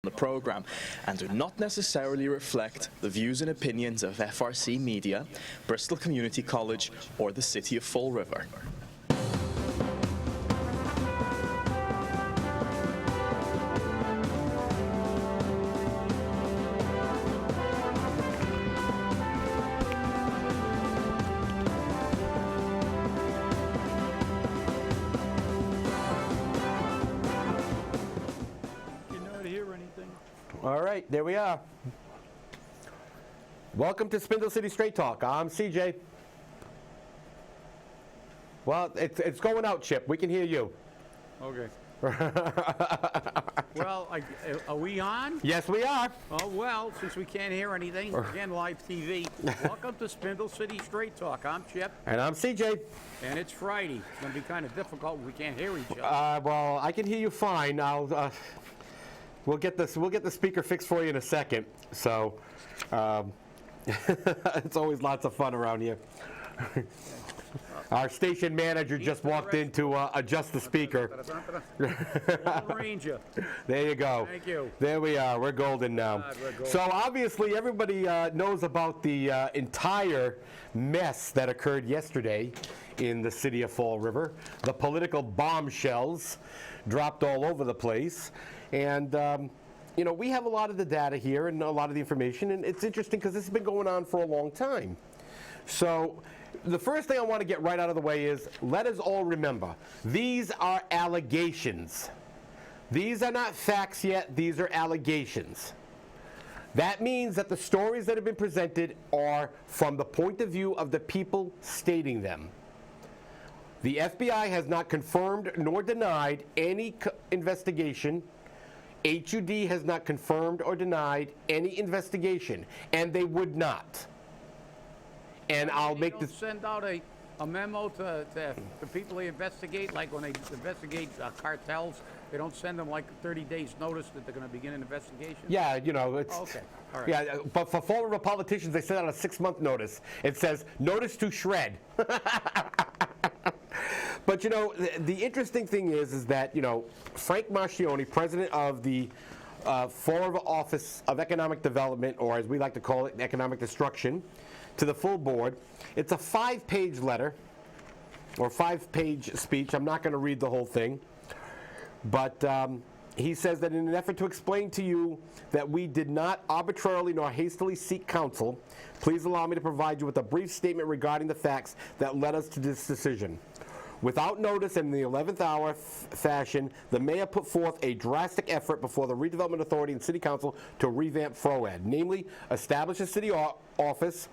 the program and do not necessarily reflect the views and opinions of FRC Media, Bristol Community College, or the City of Fall River. All right, there we are. Welcome to Spindle City Straight Talk. I'm CJ. Well, it's going out, Chip. We can hear you. Okay. Well, are we on? Yes, we are. Oh, well, since we can't hear anything, again, live TV. Welcome to Spindle City Straight Talk. I'm Chip. And I'm CJ. And it's Friday. It's going to be kind of difficult when we can't hear each other. Well, I can hear you fine. We'll get the speaker fixed for you in a second. So, it's always lots of fun around here. Our station manager just walked in to adjust the speaker. Ranger. There you go. Thank you. There we are. We're golden now. We're golden. So obviously everybody knows about the entire mess that occurred yesterday in the city of Fall River. The political bombshells dropped all over the place. And, you know, we have a lot of the data here and a lot of the information. And it's interesting because this has been going on for a long time. So the first thing I want to get right out of the way is, let us all remember, these are allegations. These are not facts yet, these are allegations. That means that the stories that have been presented are from the point of view of the people stating them. The FBI has not confirmed nor denied any investigation. HUD has not confirmed or denied any investigation, and they would not. And I'll make this. Send out a memo to the people they investigate, like when they investigate cartels, they don't send them like 30 days notice that they're going to begin an investigation? Yeah, you know, it's. Oh, okay, all right. Yeah, but for Fall River politicians, they send out a 6-month notice. It says, notice to shred. But, you know, the interesting thing is that, you know, Frank Marchione, president of the Fall River Office of Economic Development, or as we like to call it, Economic Destruction, to the full board. It's a 5-page letter, or 5-page speech. I'm not going to read the whole thing. But he says that in an effort to explain to you that we did not arbitrarily nor hastily seek counsel, please allow me to provide you with a brief statement regarding the facts that led us to this decision. Without notice and in the 11th hour fashion, the mayor put forth a drastic effort before the Redevelopment Authority and City Council to revamp FROED, namely establish a city office,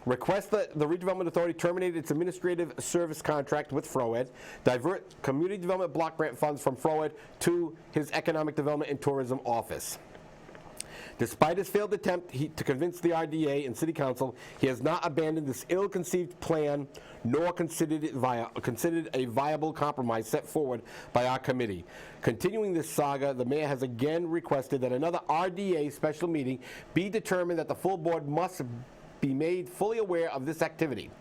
request that the Redevelopment Authority terminate its administrative service contract with FROED, divert community development block grant funds from FROED to his Economic Development and Tourism Office. Despite his failed attempt to convince the RDA and City Council, he has not abandoned this ill-conceived plan nor considered a viable compromise set forward by our committee. Continuing this saga, the mayor has again requested that another RDA special meeting be determined that the full board must be made fully aware of this activity.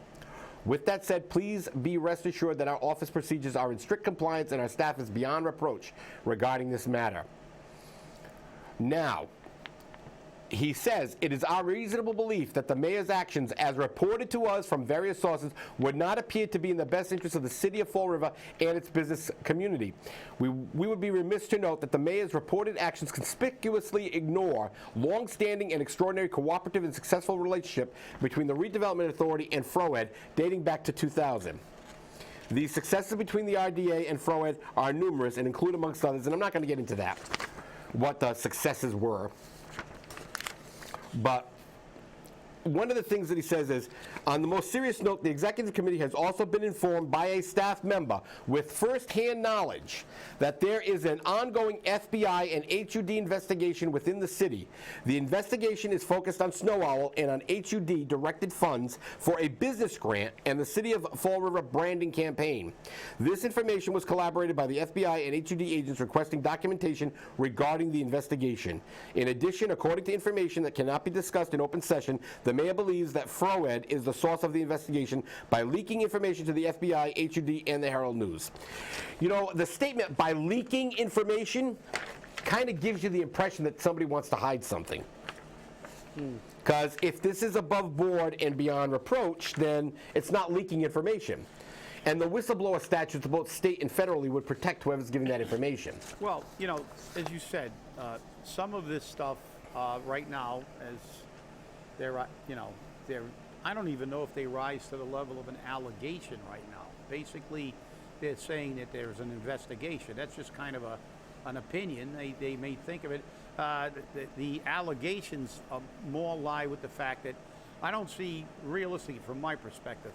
With that said, please be rest assured that our office procedures are in strict compliance and our staff is beyond reproach regarding this matter. Now, he says, it is our reasonable belief that the mayor's actions, as reported to us from various sources, would not appear to be in the best interest of the city of Fall River and its business community. We would be remiss to note that the mayor's reported actions conspicuously ignore long-standing and extraordinary cooperative and successful relationship between the Redevelopment Authority and FROED dating back to 2000. The successes between the RDA and FROED are numerous and include, amongst others, and I'm not going to get into that, what the successes were. But one of the things that he says is, on the most serious note, the executive committee has also been informed by a staff member with first-hand knowledge that there is an ongoing FBI and HUD investigation within the city. The investigation is focused on Sno-Owl and on HUD-directed funds for a business grant and the City of Fall River branding campaign. This information was collaborated by the FBI and HUD agents requesting documentation regarding the investigation. In addition, according to information that cannot be discussed in open session, the mayor believes that FROED is the source of the investigation by leaking information to the FBI, HUD, and the Herald News. You know, the statement, by leaking information, kind of gives you the impression that somebody wants to hide something. Because if this is above board and beyond reproach, then it's not leaking information. And the whistleblower statutes, both state and federally, would protect whoever's giving that information. Well, as you said, some of this stuff right now, as they're, I don't even know if they rise to the level of an allegation right now. Basically, they're saying that there's an investigation. That's just kind of an opinion. They may think of it. The allegations more lie with the fact that I don't see, realistically, from my perspective,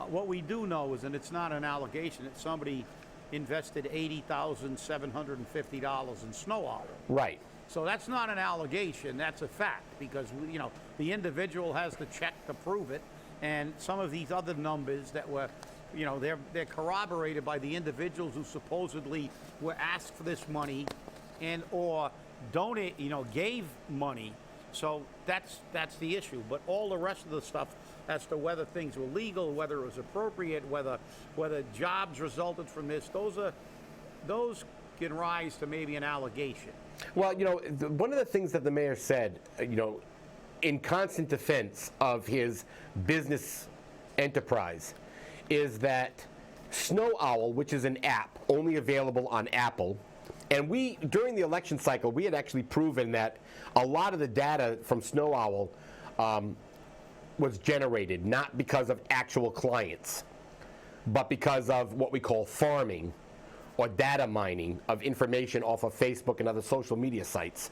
what we do know is, and it's not an allegation, that somebody invested $80,750 in Sno-Owl. Right. So that's not an allegation, that's a fact, because the individual has the check to prove it, and some of these other numbers that were, they're corroborated by the individuals who supposedly were asked for this money and or donate, gave money. So that's the issue. But all the rest of the stuff as to whether things were legal, whether it was appropriate, whether jobs resulted from this, those can rise to maybe an allegation. Well, one of the things that the mayor said, in constant defense of his business enterprise, is that Sno-Owl, which is an app only available on Apple, and during the election cycle, we had actually proven that a lot of the data from Sno-Owl was generated not because of actual clients, but because of what we call farming or data mining of information off of Facebook and other social media sites.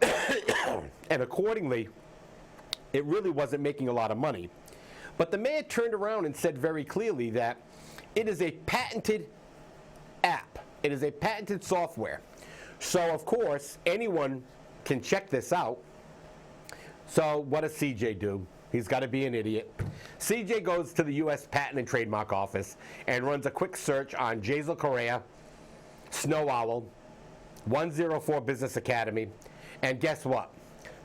And accordingly, it really wasn't making a lot of money. But the mayor turned around and said very clearly that it is a patented app. It is a patented software. So, of course, anyone can check this out. So what does CJ do? He's got to be an idiot. CJ goes to the U.S. Patent and Trademark Office and runs a quick search on Jazel Correa, Sno-Owl, 104 Business Academy, and guess what?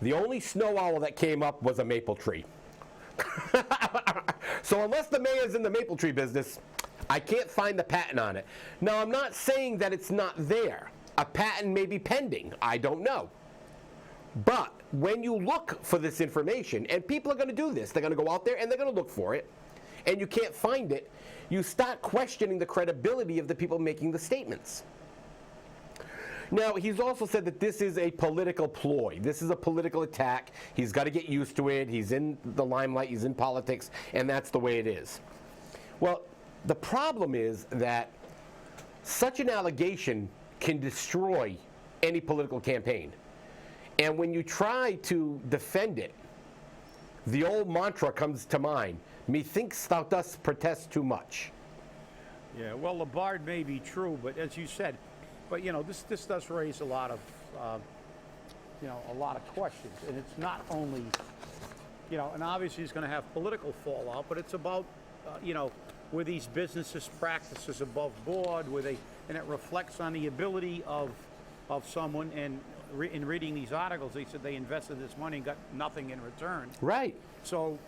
The only Sno-Owl that came up was a maple tree. So unless the mayor's in the maple tree business, I can't find the patent on it. Now, I'm not saying that it's not there. A patent may be pending. I don't know. But when you look for this information, and people are going to do this, they're going to go out there and they're going to look for it, and you can't find it, you start questioning the credibility of the people making the statements. Now, he's also said that this is a political ploy. This is a political attack. He's got to get used to it. He's in the limelight. He's in politics, and that's the way it is. Well, the problem is that such an allegation can destroy any political campaign. And when you try to defend it, the old mantra comes to mind, methinks thou dost protest too much. Yeah, well, Labarde may be true, but as you said, but this does raise a lot of questions, and it's not only, and obviously it's going to have political fallout, but it's about, were these businesses practices above board, and it reflects on the ability of someone, and in reading these articles, they said they invested this money and got nothing in return. Right. So,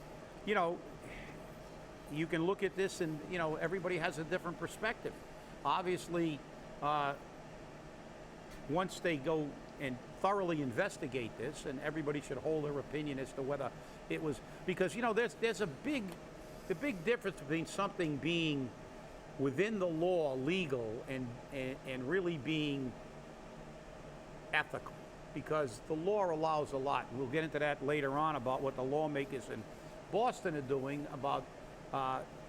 you can look at this and, everybody has a different perspective. Obviously, once they go and thoroughly investigate this, and everybody should hold their opinion as to whether it was, because, there's the big difference between something being within the law, legal, and really being ethical, because the law allows a lot. We'll get into that later on about what the lawmakers in Boston are doing about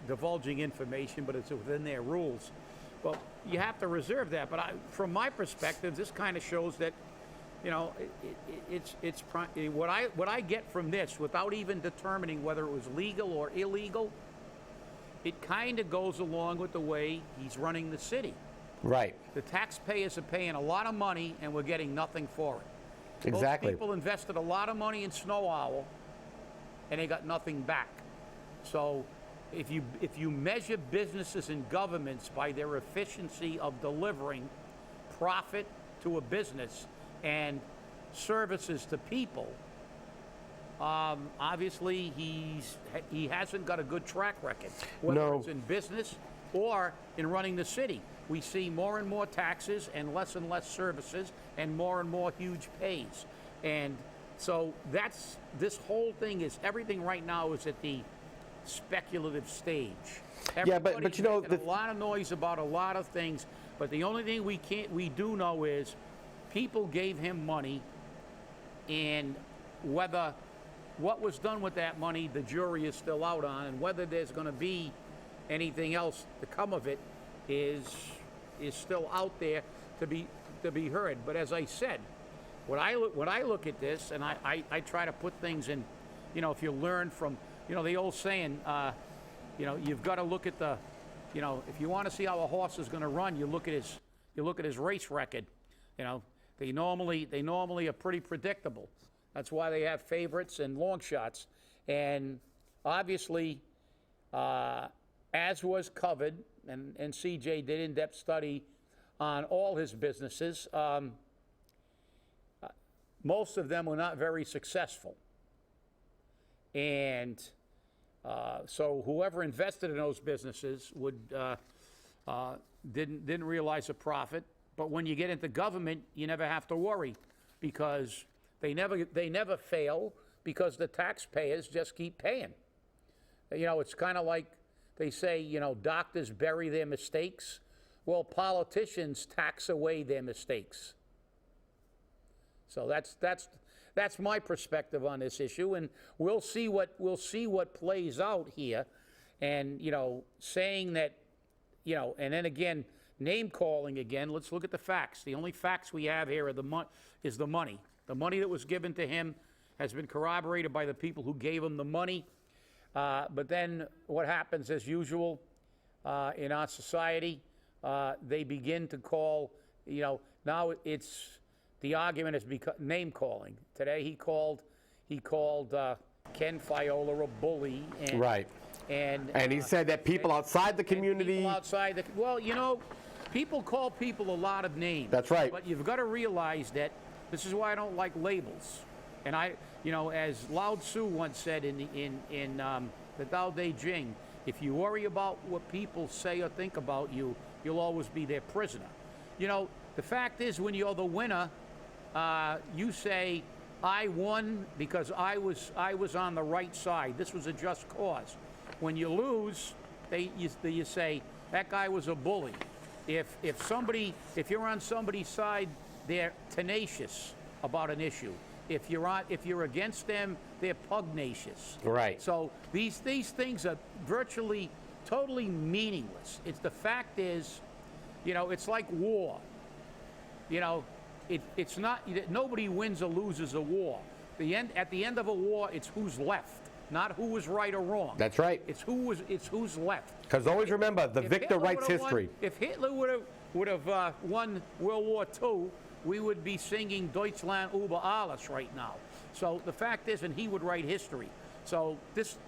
divulging information, but it's within their rules. Well, you have to reserve that. But from my perspective, this kind of shows that, it's what I get from this, without even determining whether it was legal or illegal, it kind of goes along with the way he's running the city. Right. The taxpayers are paying a lot of money, and we're getting nothing for it. Exactly. Those people invested a lot of money in Sno-Owl, and they got nothing back. So if you measure businesses and governments by their efficiency of delivering profit to a business and services to people, obviously he hasn't got a good track record, whether No. it's in business or in running the city. we see more and more taxes and less services and more huge pays. And so that's, this whole thing is, everything right now is at the speculative stage. Yeah, but you know, a lot of noise about a lot of things, but the only thing we do know is people gave him money, and whether what was done with that money, the jury is still out on, and whether there's going to be anything else to come of it is still out there to be heard. But as I said, when I look at this, and I try to put things in, you know, if you learn from, you know, the old saying, you know, you've got to look at the, you know, if you want to see how a horse is going to run, you look at his race record. You know, they normally are pretty predictable. That's why they have favorites and long shots. And obviously, as was covered, and CJ did in-depth study on all his businesses, most of them were not very successful. And so whoever invested in those businesses didn't realize a profit. But when you get into government, you never have to worry, because they never fail, because the taxpayers just keep paying. You know, it's kind of like they say, you know, doctors bury their mistakes. Well, politicians tax away their mistakes. So that's my perspective on this issue, and we'll see what plays out here. And, you know, saying that, you know, and then again, name calling again. Let's look at the facts. The only facts we have here are is the money. The money that was given to him has been corroborated by the people who gave him the money. But then what happens, as usual, in our society, they begin to call, you know, now it's, the argument has become name calling. Today he called Ken Fiola a bully. And, right. And he said that people outside the community. Well, you know, people call people a lot of names. That's right. But you've got to realize that this is why I don't like labels. And you know, as Lao Tzu once said in the Tao Te Ching, if you worry about what people say or think about you, you'll always be their prisoner. You know, the fact is, when you're the winner, you say, I won because I was on the right side. This was a just cause. When you lose, you say, that guy was a bully. If you're on somebody's side, they're tenacious about an issue. If you're against them, they're pugnacious. Right. So these things are virtually totally meaningless. The fact is, you know, it's like war. You know, it's not, nobody wins or loses a war. At the end of a war, it's who's left, not who was right or wrong. That's right. It's who's left. Because always remember, the victor writes history. If Hitler would have won World War II, we would be singing Deutschland über alles right now. So the fact is, and he would write history. So this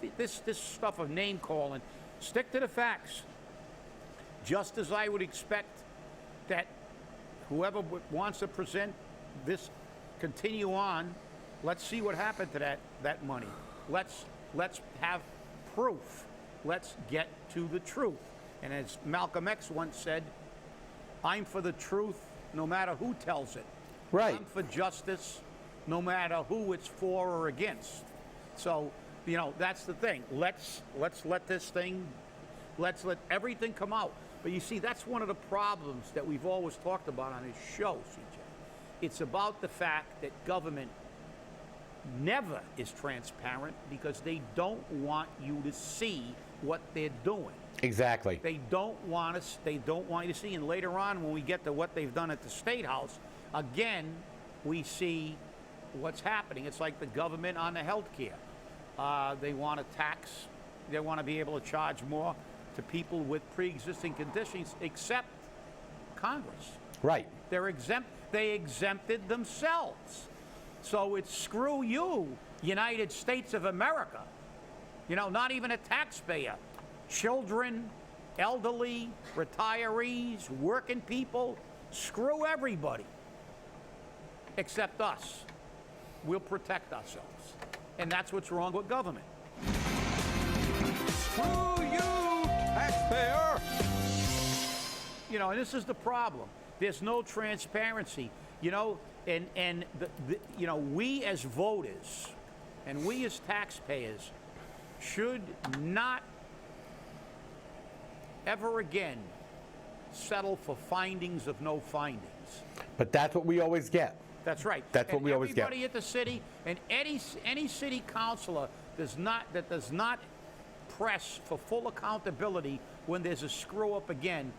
stuff of name calling, stick to the facts. Just as I would expect that whoever wants to present this, continue on. Let's see what happened to that money. Let's have proof. Let's get to the truth. And as Malcolm X once said, I'm for the truth no matter who tells it. Right. I'm for justice no matter who it's for or against. So, you know, that's the thing. Let's let this thing, let's let everything come out. But you see, that's one of the problems that we've always talked about on this show, CJ. It's about the fact that government never is transparent because they don't want you to see what they're doing. Exactly. They don't want you to see. And later on, when we get to what they've done at the State House, again, we see what's happening. It's like the government on the health care. They want to tax. They want to be able to charge more to people with pre-existing conditions, except Congress. Right. They exempted themselves. So it's screw you, United States of America. You know, not even a taxpayer. Children, elderly, retirees, working people, screw everybody. Except us. We'll protect ourselves. And that's what's wrong with government. Screw you, taxpayer! You know, and this is the problem. There's no transparency. You know, and you know, we as voters and we as taxpayers should not ever again settle for findings of no findings. But that's what we always get. That's right. That's what we always get. Everybody at the city and any city councilor does not press for full accountability when there's a screw up again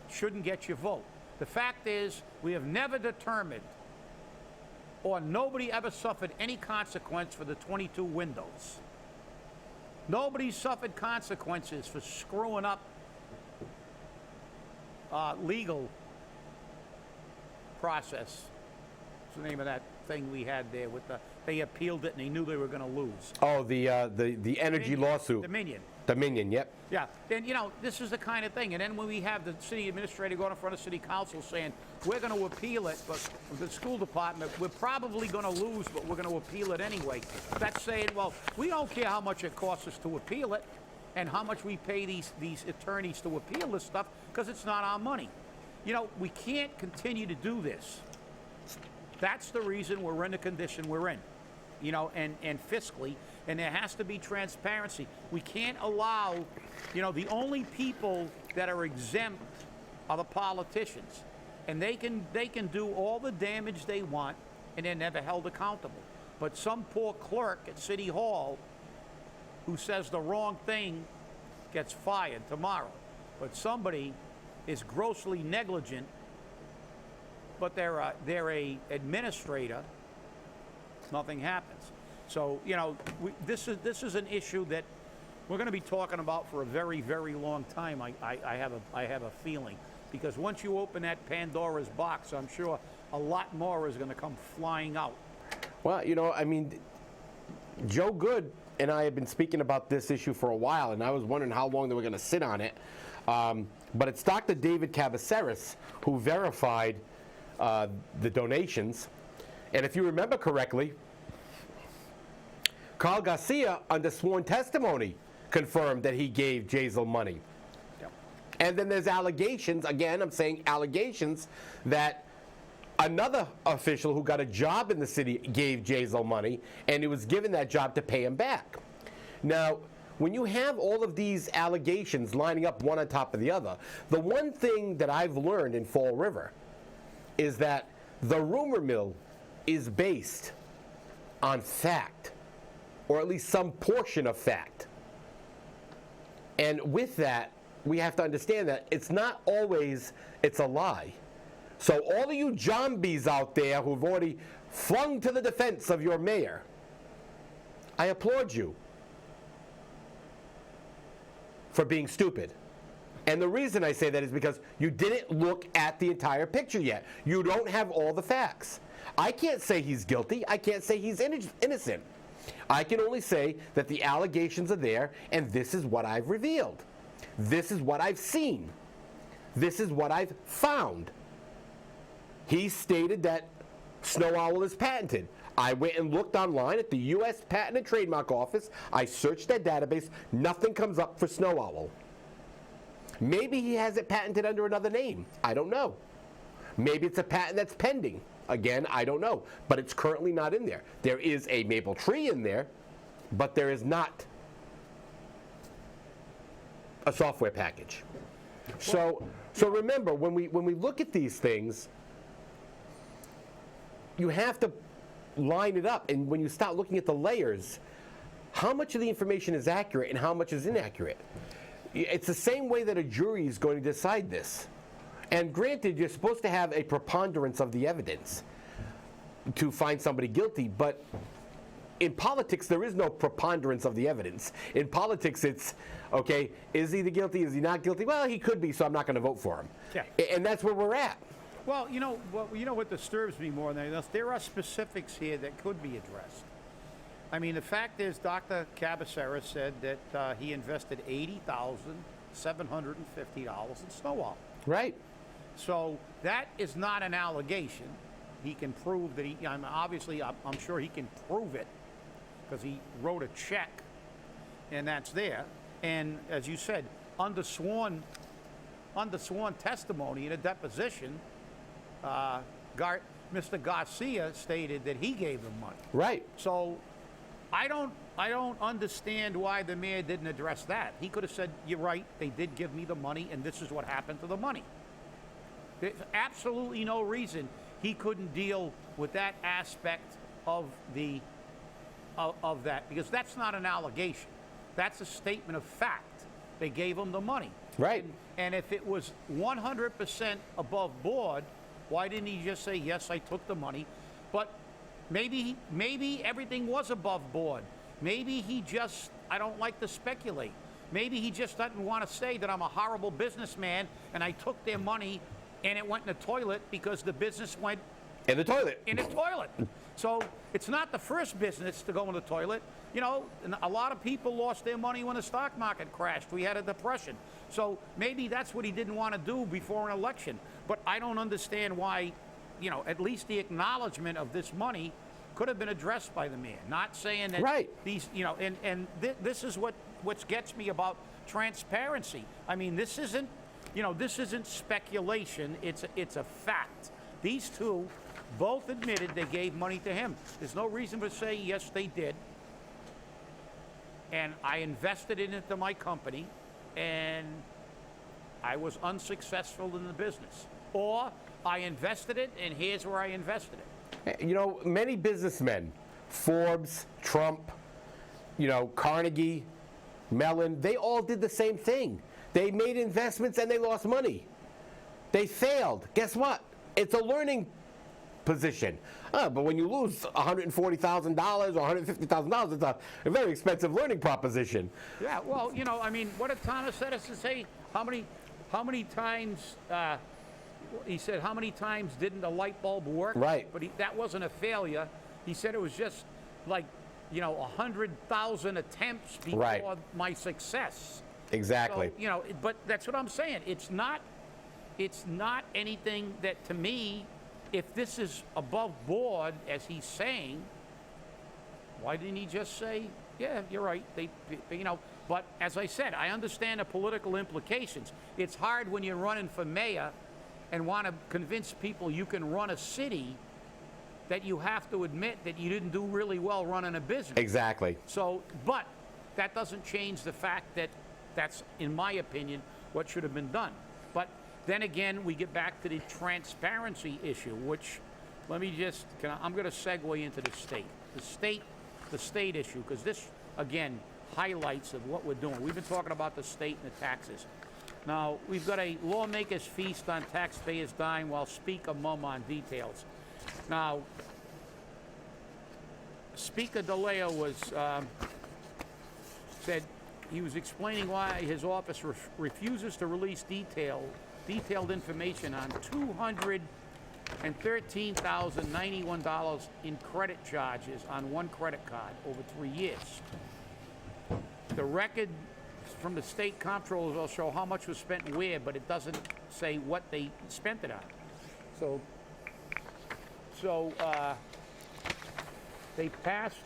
shouldn't get your vote. The fact is, we have never determined, or nobody ever suffered any consequence for the 22 windows. Nobody suffered consequences for screwing up legal process. What's the name of that thing we had there with they appealed it and they knew they were going to lose? Oh, the energy lawsuit. Dominion, yep. Yeah, and you know, this is the kind of thing. And then when we have the city administrator going in front of city council saying, we're going to appeal it, but the school department, we're probably going to lose, but we're going to appeal it anyway. That's saying, well, we don't care how much it costs us to appeal it and how much we pay these attorneys to appeal this stuff, because it's not our money. You know, we can't continue to do this. That's the reason we're in the condition we're in, you know, and fiscally, and there has to be transparency. We can't allow, you know, the only people that are exempt are the politicians, and they can do all the damage they want, and they're never held accountable. But some poor clerk at City Hall who says the wrong thing gets fired tomorrow. But somebody is grossly negligent, but they're a administrator, nothing happens. So, you know, this is an issue that we're going to be talking about for a very, very long time. I have a feeling, because once you open that Pandora's box, I'm sure a lot more is going to come flying out. Well, you know, I mean, Joe Good and I have been speaking about this issue for a while, and I was wondering how long they were going to sit on it. But it's Dr. David Cabaceres who verified the donations. And if you remember correctly, Carl Garcia, under sworn testimony, confirmed that he gave Jazel money. Yep. And then there's allegations, again, I'm saying allegations, that another official who got a job in the city gave Jazel money, and he was given that job to pay him back. Now, when you have all of these allegations lining up one on top of the other, the one thing that I've learned in Fall River is that the rumor mill is based on fact, or at least some portion of fact. And with that, we have to understand that it's not always, it's a lie. So all of you zombies out there who've already flung to the defense of your mayor, I applaud you for being stupid. And the reason I say that is because you didn't look at the entire picture yet. You don't have all the facts. I can't say he's guilty. I can't say he's innocent. I can only say that the allegations are there, and this is what I've revealed. This is what I've seen. This is what I've found. He stated that Sno-Owl is patented. I went and looked online at the U.S. Patent and Trademark Office. I searched that database. Nothing comes up for Sno-Owl. Maybe he has it patented under another name. I don't know. Maybe it's a patent that's pending. Again, I don't know. But it's currently not in there. There is a maple tree in there, but there is not a software package. So remember, when we look at these things, you have to line it up. And when you start looking at the layers, how much of the information is accurate and how much is inaccurate? It's the same way that a jury is going to decide this. And granted, you're supposed to have a preponderance of the evidence to find somebody guilty, but in politics, there is no preponderance of the evidence. In politics, it's, okay, is he the guilty, is he not guilty? Well, he could be, so I'm not going to vote for him. Yeah. And that's where we're at. Well, you know what disturbs me more than anything else? There are specifics here that could be addressed. I mean, the fact is, Dr. Cabaceres said that he invested $80,750 in Sno-Owl. Right. So that is not an allegation. He can prove that I'm sure he can prove it because he wrote a check, and that's there. And as you said, under sworn under sworn testimony in a deposition, Mr. Garcia stated that he gave them money. Right. So I don't understand why the mayor didn't address that. He could have said, "You're right, they did give me the money, and this is what happened to the money." There's absolutely no reason he couldn't deal with that aspect of the of that, because that's not an allegation. That's a statement of fact. They gave him the money. Right. And if it was 100% above board, why didn't he just say, "Yes, I took the money"? But maybe everything was above board. Maybe he just, I don't like to speculate. Maybe he just doesn't want to say that I'm a horrible businessman and I took their money and it went in the toilet because the business went In the toilet. in the toilet. So it's not the first business to go in the toilet. You know, and a lot of people lost their money when the stock market crashed. We had a depression. So maybe that's what he didn't want to do before an election. But I don't understand why, you know, at least the acknowledgement of this money could have been addressed by the mayor. Not saying that Right. these, you know, this is what gets me about transparency. I mean, this isn't, you know, this isn't speculation. It's a fact. These two both admitted they gave money to him. There's no reason to say, yes, they did. And I invested it into my company, and I was unsuccessful in the business. Or I invested it, and here's where I invested it. You know, many businessmen, Forbes, Trump, you know, Carnegie, Mellon, they all did the same thing. They made investments and they lost money. They failed. Guess what? It's a learning position. But when you lose $140,000 or $150,000, it's a very expensive learning proposition. Yeah, well, you know, I mean, what did Thomas Edison say? How many times, he said, how many times didn't the light bulb work? Right. But that wasn't a failure. He said it was just like, you know, 100,000 attempts before Right. my success. Exactly. So, you know, but that's what I'm saying. It's not anything that, to me, if this is above board, as he's saying, why didn't he just say, yeah, you're right, they, you know, but as I said, I understand the political implications. It's hard when you're running for mayor and want to convince people you can run a city that you have to admit that you didn't do really well running a business. Exactly. So, but that doesn't change the fact that that's, in my opinion, what should have been done. But then again, we get back to the transparency issue, which, let me just, I'm going to segue into the state issue, because this, again, highlights of what we're doing. We've been talking about the state and the taxes. Now, we've got a lawmakers feast on taxpayers dying while Speaker mum on details. Now, Speaker DeLeo was, said he was explaining why his office refuses to release detailed information on $213,091 in credit charges on one credit card over 3 years. The record from the state comptroller will show how much was spent where, but it doesn't say what they spent it on. So they passed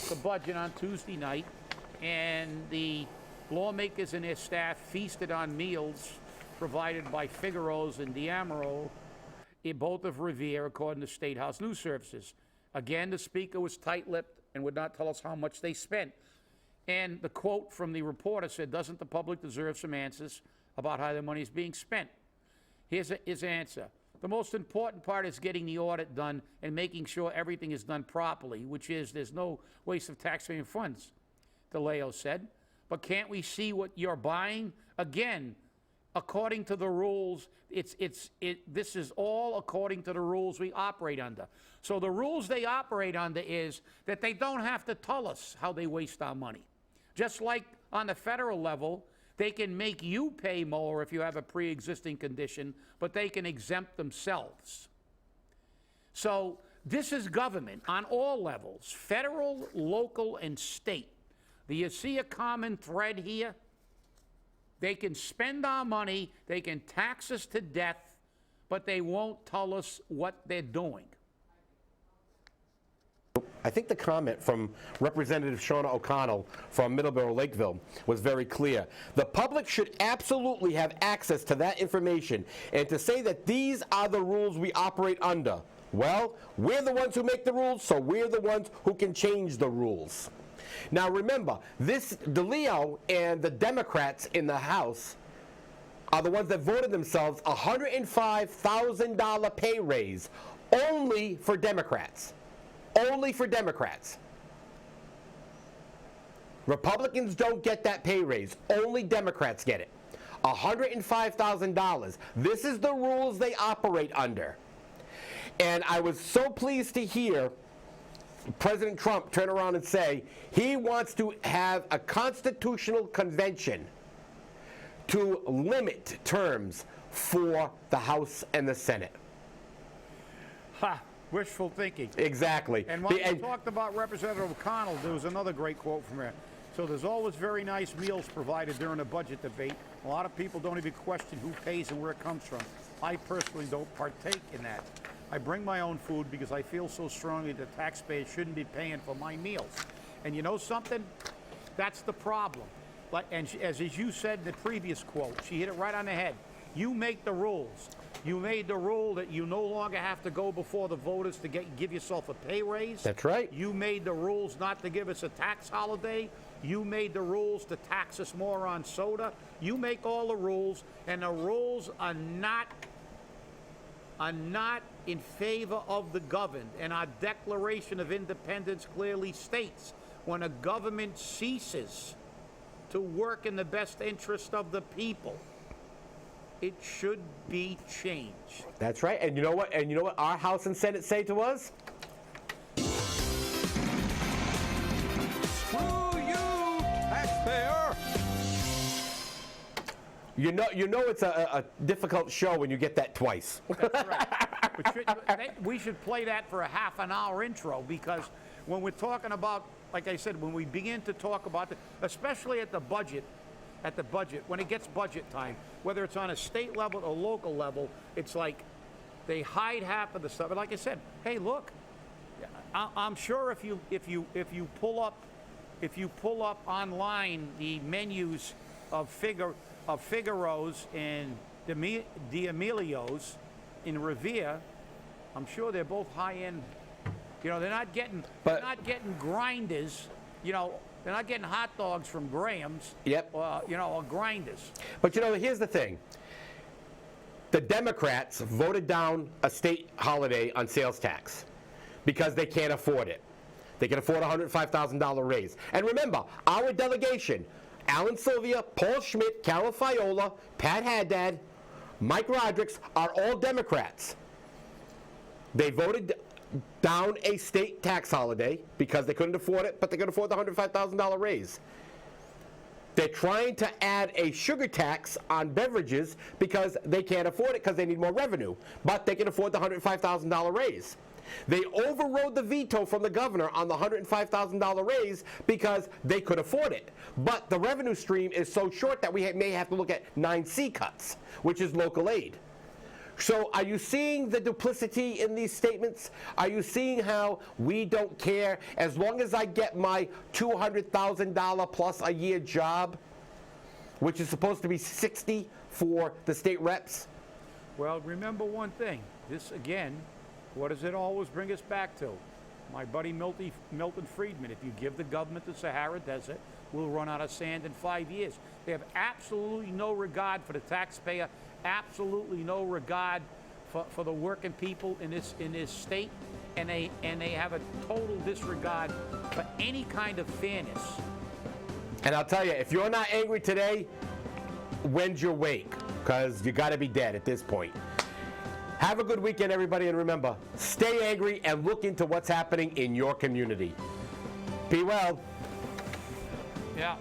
the budget on Tuesday night, and the lawmakers and their staff feasted on meals provided by Figaro's and D'Amaro, both of Revere, according to State House News Services. Again, the speaker was tight-lipped and would not tell us how much they spent. And the quote from the reporter said, doesn't the public deserve some answers about how their money is being spent? Here's his answer. The most important part is getting the audit done and making sure everything is done properly, which is there's no waste of taxpayer funds, DeLeo said. But can't we see what you're buying? Again, according to the rules, this is all according to the rules we operate under. So the rules they operate under is that they don't have to tell us how they waste our money. Just like on the federal level, they can make you pay more if you have a pre-existing condition, but they can exempt themselves. So this is government on all levels, federal, local, and state. Do you see a common thread here? They can spend our money, they can tax us to death, but they won't tell us what they're doing. I think the comment from Representative Shauna O'Connell from Middleborough Lakeville was very clear. The public should absolutely have access to that information, and to say that these are the rules we operate under. Well, we're the ones who make the rules, so we're the ones who can change the rules. Now remember, this DeLeo and the Democrats in the House are the ones that voted themselves a $105,000 pay raise only for Democrats. Only for Democrats. Republicans don't get that pay raise. Only Democrats get it. $105,000. This is the rules they operate under. And I was so pleased to hear President Trump turn around and say he wants to have a constitutional convention to limit terms for the House and the Senate. Ha! Wishful thinking. Exactly. And when we talked about Representative O'Connell, there was another great quote from her. So there's always very nice meals provided during a budget debate. A lot of people don't even question who pays and where it comes from. I personally don't partake in that. I bring my own food because I feel so strongly that taxpayers shouldn't be paying for my meals. And you know something? That's the problem. And as you said in the previous quote, she hit it right on the head. You make the rules. You made the rule that you no longer have to go before the voters to give yourself a pay raise. That's right. You made the rules not to give us a tax holiday. You made the rules to tax us more on soda. You make all the rules, and the rules are not in favor of the governed. And our Declaration of Independence clearly states when a government ceases to work in the best interest of the people, it should be changed. That's right. And you know what? And you know what our House and Senate say to us? Screw you, taxpayer! You know it's a difficult show when you get that twice. That's right. We should play that for a half an hour intro, because when we're talking about, like I said, when we begin to talk about, especially at the budget, when it gets budget time, whether it's on a state level or local level, it's like they hide half of the stuff. And like I said, hey, look, I'm sure if you pull up online the menus of Figaro's and D'Amelio's in Revere, I'm sure they're both high-end. You know, they're not getting grinders. You know, they're not getting hot dogs from Graham's. Yep. Or grinders. But you know, here's the thing. The Democrats voted down a state holiday on sales tax because they can't afford it. They can afford a $105,000 raise. And remember, our delegation, Alan Sylvia, Paul Schmidt, Carol Fiola, Pat Haddad, Mike Rodrigues, are all Democrats. They voted down a state tax holiday because they couldn't afford it, but they could afford the $105,000 raise. They're trying to add a sugar tax on beverages because they can't afford it because they need more revenue, but they can afford the $105,000 raise. They overrode the veto from the governor on the $105,000 raise because they could afford it. But the revenue stream is so short that we may have to look at 9C cuts, which is local aid. So are you seeing the duplicity in these statements? Are you seeing how we don't care as long as I get my $200,000 plus a year job, which is supposed to be $60,000 for the state reps? Well, remember one thing. This, again, what does it always bring us back to? My buddy Milton Friedman, if you give the government the Sahara Desert, we'll run out of sand in 5 years. They have absolutely no regard for the taxpayer, absolutely no regard for the working people in this state, and they have a total disregard for any kind of fairness. And I'll tell you, if you're not angry today, when's your wake? Because you got to be dead at this point. Have a good weekend, everybody, and remember, stay angry and look into what's happening in your community. Be well. Yeah.